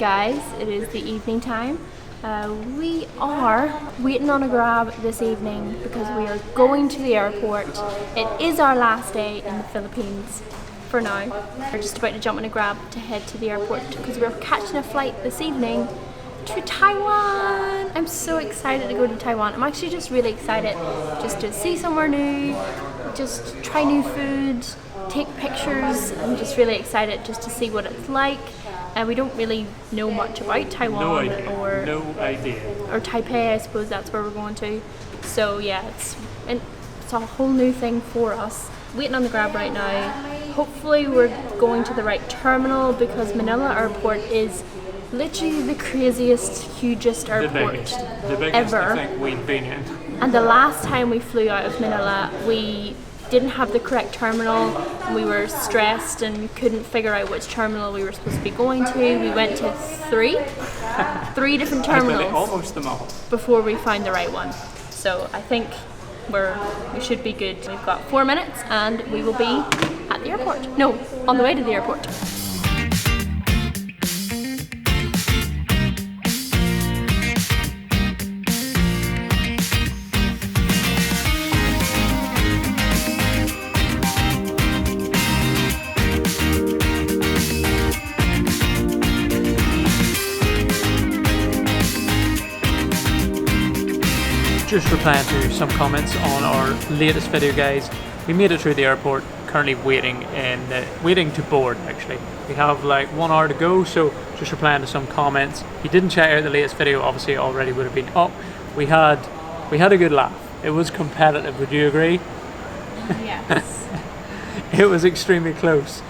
guys, it is the evening time. We are waiting on a grab this evening because we are going to the airport. It is our last day in the Philippines for now. We're just about to jump on a grab to head to the airport because we're catching a flight this evening to Taiwan. I'm so excited to go to Taiwan. I'm actually just really excited just to see somewhere new, just try new food, take pictures. I'm just really excited just to see what it's like. And we don't really know much about Taiwan or Taipei. I suppose that's where we're going to. So yeah, it's a whole new thing for us. Waiting on the grab right now. Hopefully we're going to the right terminal because Manila airport is literally the craziest, hugest airport the biggest ever. I think we've been in. And the last time we flew out of Manila, we didn't have the correct terminal. We were stressed and couldn't figure out which terminal we were supposed to be going to. We went to three different terminals almost them all before we found the right one. So I think we should be good. We've got 4 minutes and we will be at the airport. No, on the way to the airport. Just replying to some comments on our latest video, guys. We made it through the airport, currently waiting to board actually. We have like 1 hour to go, so just replying to some comments. If you didn't check out the latest video, obviously it already would have been up. We had a good laugh. It was competitive, would you agree? Yes. It was extremely close.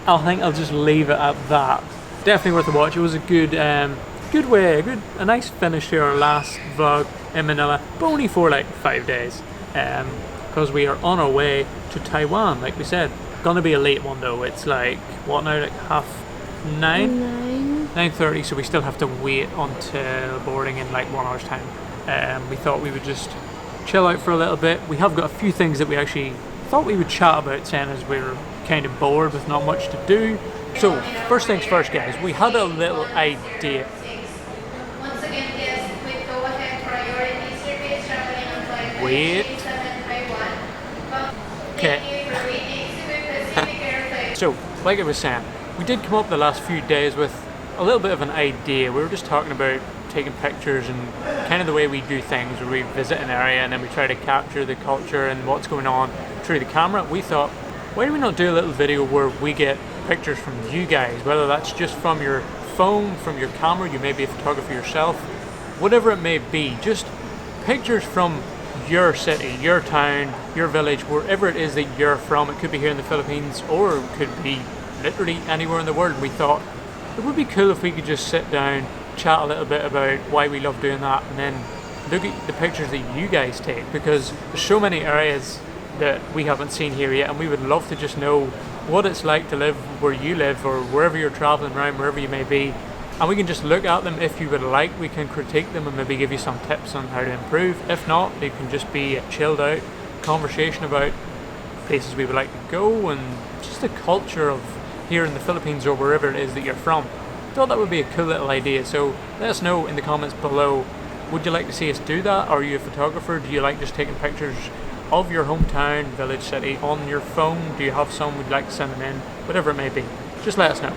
I think I'll just leave it at that. Definitely worth a watch. It was a a nice finish to our last vlog in Manila, but only for like 5 days, because we are on our way to Taiwan, like we said. Gonna be a late one though. It's like what now, like 9:30, so we still have to wait until boarding in like 1 hour's time. We thought we would just chill out for a little bit. We have got a few things that we actually thought we would chat about, saying as we were kind of bored with not much to do. So first things first, guys, we had a little idea. Wait. Okay. So, like I was saying, we did come up the last few days with a little bit of an idea. We were just talking about taking pictures and kind of the way we do things, where we visit an area and then we try to capture the culture and what's going on through the camera. We thought, why do we not do a little video where we get pictures from you guys, whether that's just from your phone, from your camera, you may be a photographer yourself, whatever it may be, just pictures from your city, your town, your village, wherever it is that you're from. It could be here in the Philippines or it could be literally anywhere in the world. We thought it would be cool if we could just sit down, chat a little bit about why we love doing that, and then look at the pictures that you guys take, because there's so many areas that we haven't seen here yet, and we would love to just know what it's like to live where you live or wherever you're traveling around, wherever you may be. And we can just look at them. If you would like, we can critique them and maybe give you some tips on how to improve. If not, they can just be a chilled out conversation about places we would like to go and just the culture of here in the Philippines or wherever it is that you're from. Thought that would be a cool little idea. So let us know in the comments below. Would you like to see us do that? Are you a photographer? Do you like just taking pictures of your hometown, village, city on your phone? Do you have some? Would you like to send them in? Whatever it may be. Just let us know.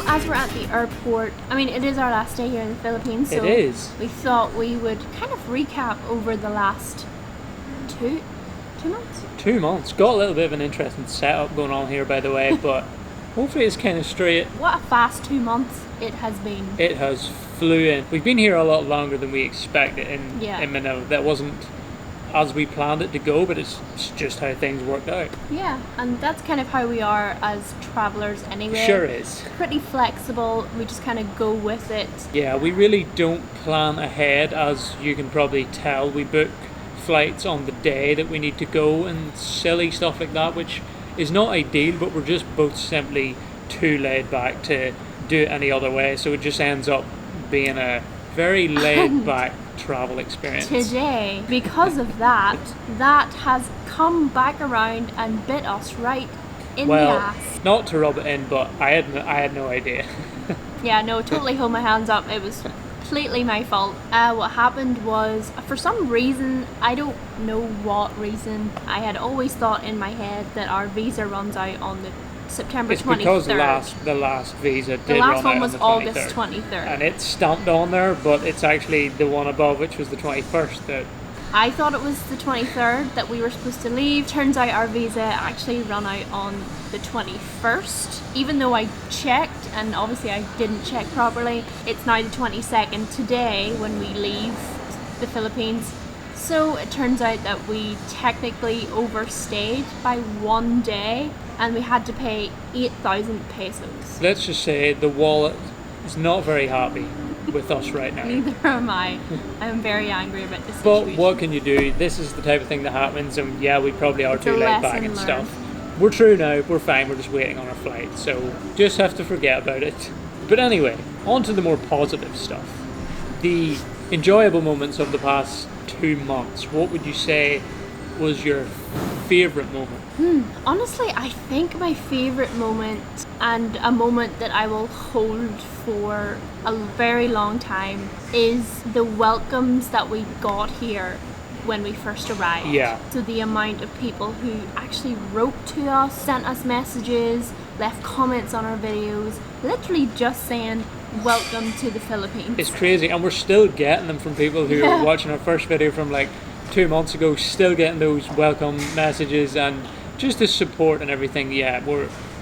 As we're at the airport, I mean, it is our last day here in the Philippines, so it is. We thought we would kind of recap over the last two months. 2 months. Got a little bit of an interesting setup going on here, by the way, but hopefully it's kind of straight. What a fast 2 months it has been. It has flew in. We've been here a lot longer than we expected in Manila. That wasn't as we planned it to go, but it's just how things worked out. Yeah, and that's kind of how we are as travellers anyway. Sure is. Pretty flexible, we just kind of go with it. Yeah, we really don't plan ahead, as you can probably tell. We book flights on the day that we need to go and silly stuff like that, which is not ideal, but we're just both simply too laid back to do it any other way, so it just ends up being a Very laid back travel experience. Today, because of that, that has come back around and bit us right in the ass. Not to rub it in, but I had no idea. Yeah, no, totally hold my hands up. It was completely my fault. What happened was, for some reason, I don't know what reason, I had always thought in my head that our visa runs out on the September 23rd. It's because the last visa did the last run one out was on the 23rd. August 23rd. And it's stamped on there, but it's actually the one above, which was the 21st. That I thought it was the 23rd that we were supposed to leave. Turns out our visa actually ran out on the 21st. Even though I checked, and obviously I didn't check properly, it's now the 22nd today when we leave the Philippines. So it turns out that we technically overstayed by 1 day and we had to pay 8,000 pesos. let's just say the wallet is not very happy with us right now. Neither am I. I'm very angry about this But situation. what can you do? This is the type of thing that happens, and yeah, we probably are It's too a laid back lesson and learned. stuff. We're through now, we're fine, we're just waiting on our flight, so just have to forget about it. But anyway, on to the more positive stuff. The enjoyable moments of the past 2 months. What would you say was your favourite moment? Honestly, I think my favourite moment, and a moment that I will hold for a very long time, is the welcomes that we got here when we first arrived. Yeah. So the amount of people who actually wrote to us, sent us messages, left comments on our videos, literally just saying, welcome to the Philippines. It's crazy, and we're still getting them from people who are watching our first video from like 2 months ago, still getting those welcome messages and just the support and everything. Yeah,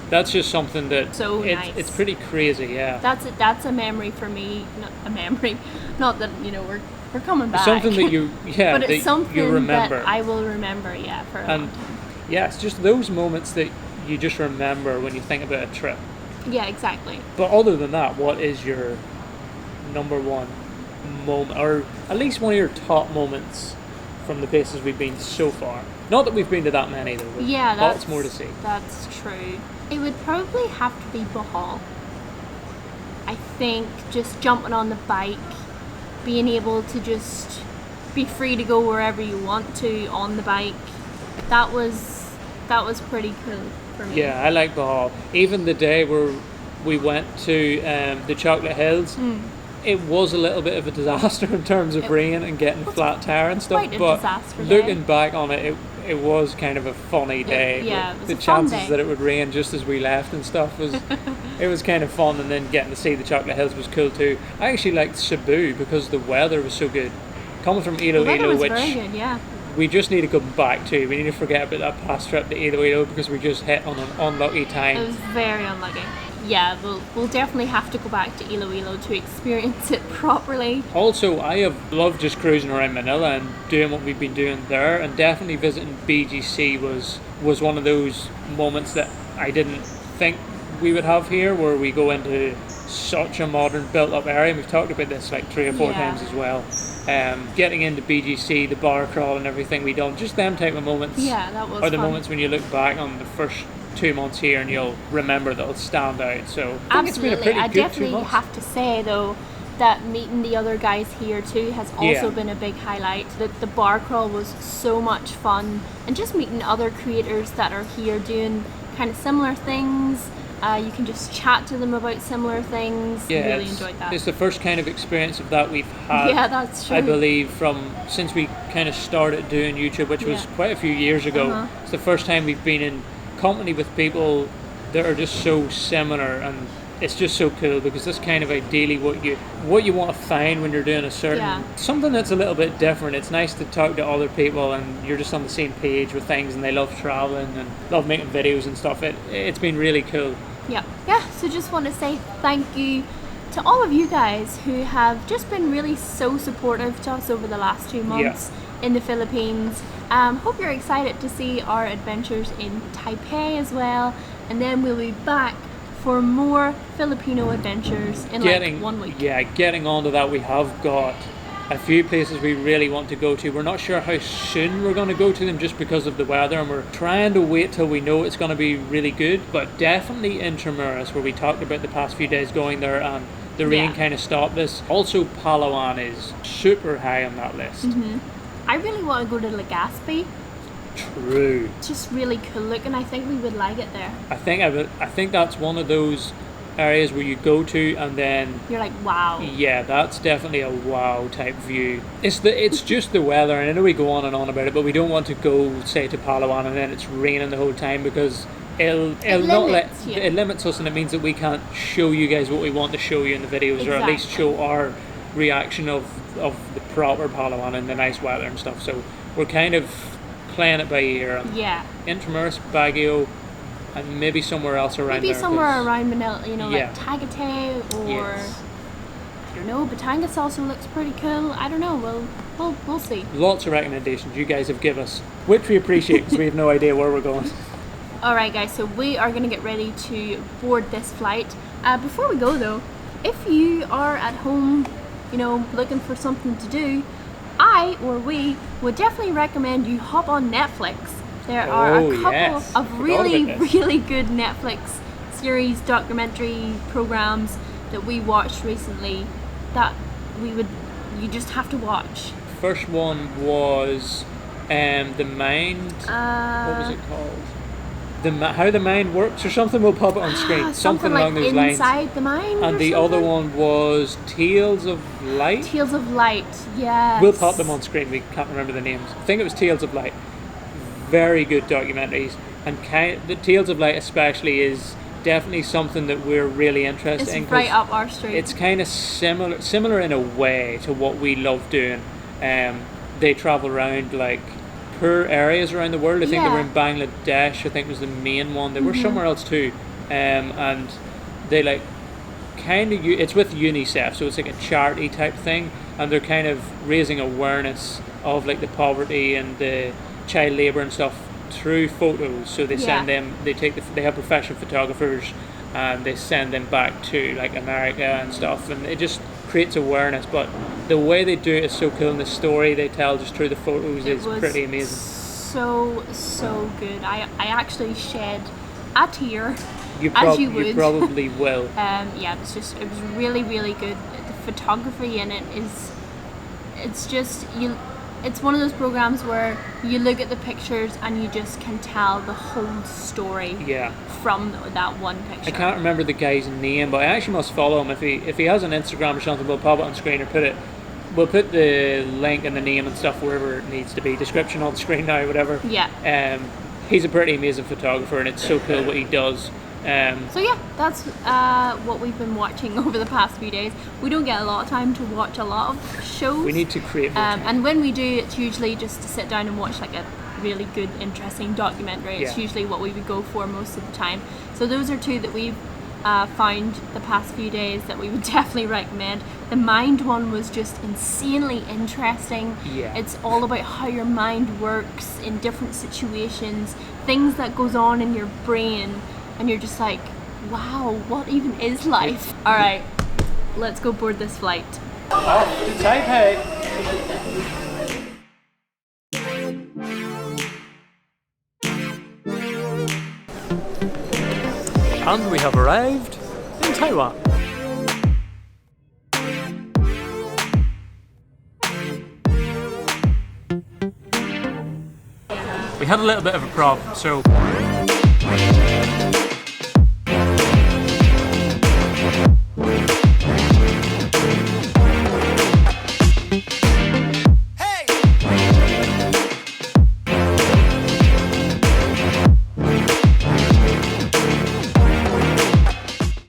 that's just something that So nice. It's pretty crazy. Yeah, That's a memory for me. Not a memory, not that we're coming back. something that but it's that something you remember. that I will remember. Yeah, for a long And time. yeah, it's just those moments that you just remember when you think about a trip. Yeah, exactly. But other than that, what is your number one moment, or at least one of your top moments from the places we've been so far? Not that we've been to that many though. But Yeah, lots more to see. That's true. It would probably have to be Bohol. I think just jumping on the bike, being able to just be free to go wherever you want to on the bike. That was pretty cool for me. Yeah, I like Bohol. Even the day where we went to the Chocolate Hills, it was a little bit of a disaster in terms of rain and getting flat tire and stuff. quite a But disaster day. looking back on it, it was kind of a funny day. yeah, with it was the a fun chances day. that it would rain just as we left and stuff was it was kind of fun, and then getting to see the Chocolate Hills was cool too. I actually liked Cebu because the weather was so good. Coming from The weather Iloilo, was which very good. Yeah. we just need to come back to. We need to forget about that past trip to Iloilo because we just hit on an unlucky time. It was very unlucky. Yeah, we'll definitely have to go back to Iloilo to experience it properly. Also, I have loved just cruising around Manila and doing what we've been doing there, and definitely visiting BGC was one of those moments that I didn't think we would have here, where we go into such a modern built-up area. And we've talked about this like 3 or 4 Yeah. times as well. Getting into BGC, the bar crawl and everything we done, just them type of moments Yeah, that was are the fun. moments when you look back on the first 2 months here and you'll remember that'll stand out. So I think it's been a Absolutely. pretty I good 2 definitely months. have to say though that meeting the other guys here too has also Yeah. been a big highlight. The bar crawl was so much fun, and just meeting other creators that are here doing kind of similar things. You can just chat to them about similar things. Yeah, Really it's, enjoyed that. it's the first kind of experience of that we've had. Yeah, that's true. I believe since we kind of started doing YouTube, which was Yeah. quite a few years ago. Uh-huh. It's the first time we've been in company with people that are just so similar, and it's just so cool because that's kind of ideally what you want to find when you're doing a certain Yeah. something that's a little bit different. It's nice to talk to other people and you're just on the same page with things, and they love traveling and love making videos and stuff. It's been really cool. Yeah, so just want to say thank you to all of you guys who have just been really so supportive to us over the last 2 months in the Philippines. Hope you're excited to see our adventures in Taipei as well, and then we'll be back for more Filipino adventures in like 1 week. Yeah, getting onto that, we have got a few places we really want to go to. We're not sure how soon we're going to go to them just because of the weather, and we're trying to wait till we know it's going to be really good. But definitely Intramuros, where we talked about the past few days going there, and The rain Yeah. kind of stopped this. Also, Palawan is super high on that list. I really want to go to Legazpi. True. It's just really cool looking. I think we would like it there. I think that's one of those areas where you go to and then You're like, wow. yeah, that's definitely a wow type view. It's just the weather, and I know we go on and on about it, but we don't want to go say to Palawan and then it's raining the whole time because it limits us, and it means that we can't show you guys what we want to show you in the videos, or at least Exactly. show our reaction of the proper Palawan and the nice weather and stuff. So we're kind of playing it by ear. And Yeah. Intramuros, Baguio, and maybe somewhere else around Maybe there. somewhere around Manila, Yeah. like Tagaytay or Yes. I don't know. Batangas also looks pretty cool. I don't know. We'll see. Lots of recommendations you guys have given us, which we appreciate because we have no idea where we're going. All right, guys. So we are gonna get ready to board this flight. Before we go though, if you are at home, looking for something to do, we would definitely recommend you hop on Netflix. There are a couple yes. of Forgot really, about this. really good Netflix series, documentary programs that we watched recently that you just have to watch. First one was The Mind. What was it called? How the Mind Works or something. We'll pop it on screen. Something like along those lines. Inside the Mind. And or the something? other one was Tales of Light. Tales of Light. Yes. We'll pop them on screen. We can't remember the names. I think it was Tales of Light. Very good documentaries, and the Tales of Light especially is definitely something that we're really interested in. It's right up our street. It's kind of similar in a way to what we love doing. They travel around like poor areas around the world. I think they were in Bangladesh. I think was the main one. They were somewhere else too, and they like kind of it's with UNICEF, so it's like a charity type thing, and they're kind of raising awareness of like the poverty and the child labour and stuff through photos. So they send them, they have professional photographers, and they send them back to like America and stuff, and it just creates awareness. But the way they do it is so cool, and the story they tell just through the photos is pretty amazing. So good. I actually shed a tear. You probably will. Yeah, it was really, really good. The photography in it it's one of those programs where you look at the pictures and you just can tell the whole story from that one picture. I can't remember the guy's name, but I actually must follow him. If he has an Instagram or something, we'll pop it on screen or we'll put the link and the name and stuff wherever it needs to be. Description on screen now, whatever. Yeah. He's a pretty amazing photographer, and it's so cool what he does. So yeah, that's what we've been watching over the past few days. We don't get a lot of time to watch a lot of shows. We need to create more time. And when we do, it's usually just to sit down and watch like a really good, interesting documentary. It's usually what we would go for most of the time. So those are two that we've found the past few days that we would definitely recommend. The Mind one was just insanely interesting. Yeah. It's all about how your mind works in different situations, things that goes on in your brain, and you're just like, wow, what even is life? All right, let's go board this flight. Off to Taipei. And we have arrived in Taiwan. We had a little bit of a problem, so